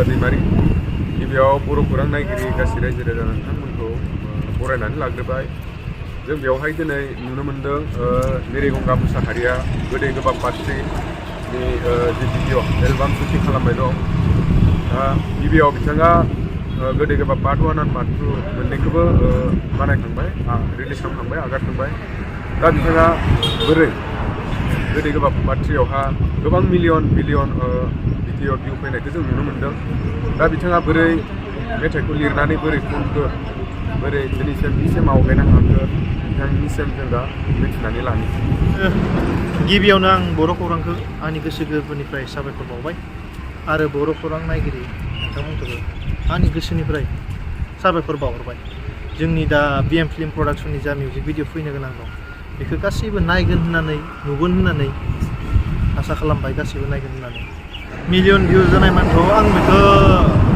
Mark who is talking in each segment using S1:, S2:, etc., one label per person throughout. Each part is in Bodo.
S1: दैमारि गिबियाव बर' खौरां नायगिरि गासै रायजो राजा नोंथांमोनखौ बरायनानै लाग्रोबाय। जों बेवहाय दिनै नुनो मोनदों मिरेगंगा मुसाहारिया गोदै गोबाब पार्टिनि जि भिडिअ एलबाम शुटिं खालामबाय दं। गिबियाव बिथाङा गोदै गोबाब पार्ट 1 आरो पार्ट 2 मोननैखौबो बानायखांबाय, रिलिज खालामखांबाय, आगारखांबाय। दा बिथाङा बोरै गोदै गोबाब पार्ट 3 आवहा गोबां मिलियन बिलियन भिडिअ भिउ फैनायखौ जों नुनो मोनदों। दा बिथाङा बोरै मेथाइखौ लिरनानै बोरै खनखो, बोरै दिनैसिम आवगायनो हाखो, बिथांनिसिम जों दा मिथिनानै लानो।
S2: गिबियावनो आं बर' खौरांखौ आंनि गोसो गोरबोनिफ्राय साबायखर बावबाय आरो बर' खौरां नायगिरि नोंथांमोनखौबो आंनि गोसोनिफ्राय साबायखर बावहरबाय। जोंनि दा BM फिल्म प्रडाक्शननि जा मिउजिक भिडिअ फैनो गोनां दं बेखौ गासैबो नायगोन होननानै, नुगोन होननानै आसा खालामबाय, गासैबो नायगोन होननानै। मिलियन भिउ जानाय मानथ' आं बेखौ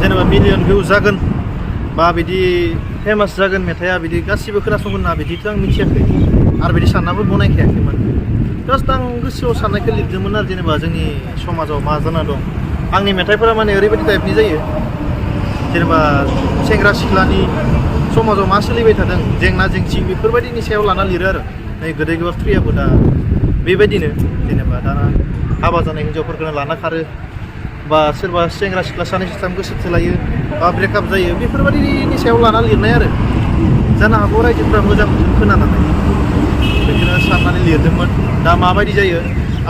S2: जेनेबा मिलियन भिउ जागोन बा बिदि फेमास जागोन मेथाइआ बिदि गासिबो खोनासंगोन होनना बिदिथ' आं मिथियाखै आरो बिदि साननाबो बनायखायाखैमोन। जास्ट आं गोसोआव साननायखौ लिरदोंमोन आरो जेनेबा जोंनि समाजाव मा जाना दं। आंनि मेथाइफोरा माने ओरैबायदि टाइपनि जायो जेनेबा सेंग्रा सिख्लानि समाजाव मा सोलिबाय थादों, जेंना जेंसि बेफोरबायदिनि सायाव लाना लिरो आरो। नै गोदै गोबाब 3आबो दा बेबायदिनो जेनेबा दा हाबा जानाय हिन्जावफोरखौनो लाना खारो बा सोरबा सेंग्रा सिख्ला सानै साथाम गोसो थोलायो बा ब्रेकआप जायो, बेफोरबायदिनि सायाव लाना लिरनाय आरो। जानो हागौ रायजोफ्रा मोजां खोनानानै बेखौनो साननानै लिरदोंमोन। दा माबायदि जायो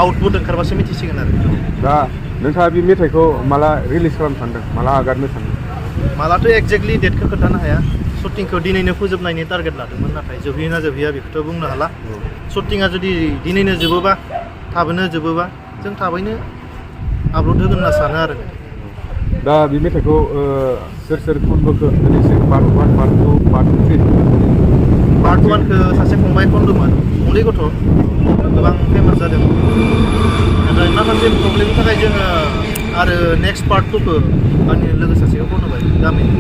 S2: आउटपुट ओंखारबासो मिथिसिगोन आरो।
S1: दा नोंथाङा बे मेथाइखौ माला रिलिज खालामनो सानदों, माला आगारनो सानदों?
S2: मालाथ' एक्जेक्टलि डेटखौ खोन्थानो हाया। शुटिंखौ दिनैनो फोजोबनायनि टारगेट लादोंमोन, नाथाय जोबहैयोना जोबहैया बेखौथ' बुंनो हाला। शुटिंआ जुदि दिनैनो जोबोबा, थाबैनो जोबोबा जों थाबैनो आपल'ड होगोन होनना सानो आरो।
S1: दा बे मेथाइखौ सोर सोर खनबोखो दिनैसिम? Part 1, part 2, part 3?
S2: पार्ट 1खौ सासे फंबाय खनदोंमोन, उन्दै गथ', गोबां फेमास जादों। नाथाय माखासे प्रब्लेमनि थाखाय जोङो आरो नेक्स्ट पार्ट 2खौ आंनि लोगो सासेखौ खनहोबाय गामिनि।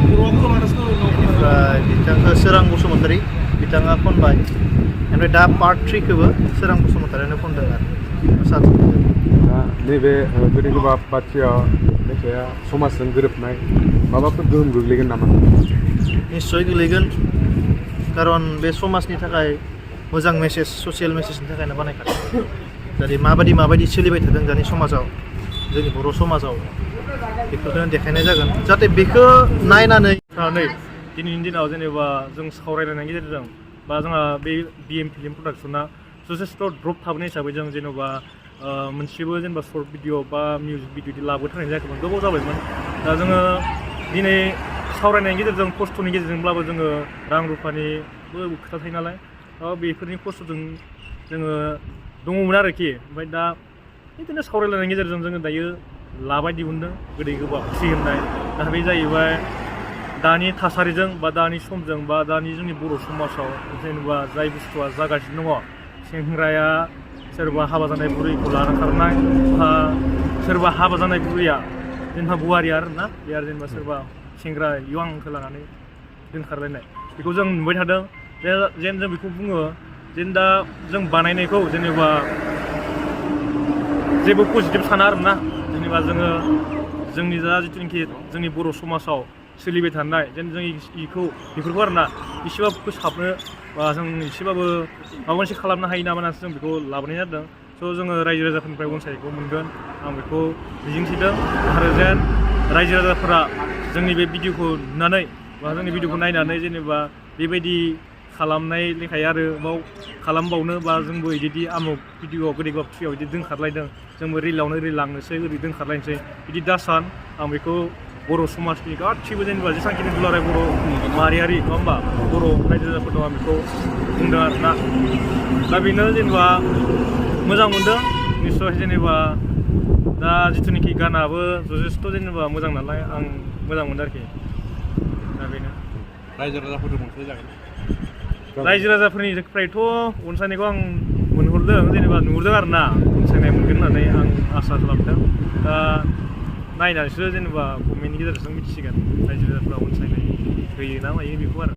S2: बेनिफ्राय बिथांखौ सोरां बसुमतारी बिथाङा खनबाय। ओमफ्राय दा पार्ट 3खौबो सोरां बसुमतारीयानो खनदों आरो।
S1: दा नैबे गोदै गोबाब पार्ट 3आव मेथाइआ समाजजों गोरोबनाय माबाफोर गोहोम गोग्लैगोन नामा?
S2: निश्चय गोग्लैगोन, खारन बे समाजनि थाखाय मोजां मेसेज, ससियेल मेसेजनि थाखायनो बानायखादों। जेरै माबायदि सोलिबाय थादों दानि समाजाव, जोंनि बर' समाजाव, बेफोरखौनो देखायनाय जागोन जाहाथे बेखौ नायनानै दिनैनि दिनाव जेनेबा जों सावरायलायनायनि गेजेरजों बा जोंहा बे BM फिल्म प्रडाक्शना जथेस्थ' ड्रप थाबोनाय हिसाबै जों जेनेबा मोनसेबो जेनेबा सर्ट भिडिअ बा मिउजिक भिडिअ लाबोथारनाय जायाखैमोन, गोबाव जाबायमोन। दा जोङो दिनै सावरायनायनि गेजेरजों, खस्थ'नि गेजेरजोंब्लाबो जोङो रां रुफानिबो खोथा थायो नालाय, बेफोरनि खस्थ'जों जोङो दङमोन आरोखि। ओमफ्राय दा बिदिनो सावरायलायनायनि गेजेरजों जोङो दायो लाबाय दिहुनदों गोदै गोबाब 3 होननाय। दा बे जाहैबाय दानि थासारिजों बा दानि समजों बा दानि जोंनि बर' समाजाव जेनेबा जाय बुस्थुआ जागासिनो दङ, सेंग्राया सोरबा हाबा जानाय बुरैखौ लाना खारनाय, बा सोरबा हाबा जानाय बुरैया जेनेबा बुवारि आरोना, बे आरो जेनेबा सोरबा सेंग्रा इयंखौ लानानै दोनखारलायनाय, बेखौ जों नुबाय थादों। जेन जों बेखौ बुङो जेन दा जों बानायनायखौ जेनेबा जेबो पजिटिभ साना आरोना। जेनेबा जोङो जोंनि दा जिथुनाखि जोंनि बर' समाजाव सोलिबाय थानाय जेन जों बेफोरखौ आरोना एसेबाबो फोसाबनो बा जों एसेबाबो माबा मोनसे खालामनो हायो नामा होननानैसो जों बेखौ लाबोनाय जादों। स' जोङो रायजो राजाफोरनिफ्राय अनसायनायखौ मोनगोन आं बेखौ मिजिंथिदों। आरो जेन रायजो राजाफोरा जोंनि बे भिडिअखौ नुनानै बा जोंनि भिडिअखौ नायनानै जेनेबा बेबायदि खालामनाय लेखायै आरो बाव खालामबावनो बा जोंबो बिदि आमुक भिडिअ गोदै गोबाब 3आव बिदि दोनखारलायदों, जोंबो रिलावनो ओरै लांनोसै, ओरै दोनखारलायनोसै, बिदि दासान। आं बेखौ बर' समाजनि गासिबो जेनेबा जेसांखिनि दुलाराय बर' माहारियारि नङा होमबा, बर' रायजो राजाफोर दं, आं बेखौ बुंदों आरोना। दा बेनो जेनेबा मोजां मोनदों निस्सय। जेनेबा दा जिथुनाखि गानाबो जथेस्थ' जेनेबा मोजां नालाय आं मोजां मोनदों आरोखि। दा बेनो।
S3: रायजो राजाफोरजों मोनसे जागोन
S4: रायजो राजाफोरनिफ्रायथ' अनसायनायखौ आं मोनहरदों जेनेबा नुहुरदों आरो ना अनसायनाय मोनगोन होननानै आं आसा खालामदों दा नायनानैसो जेनेबा गभर्नमेन्टनि गेजेरजों मिथिसिगोन रायजो राजाफ्रा अनसायनाय होयो ना मायो बेखौ आरो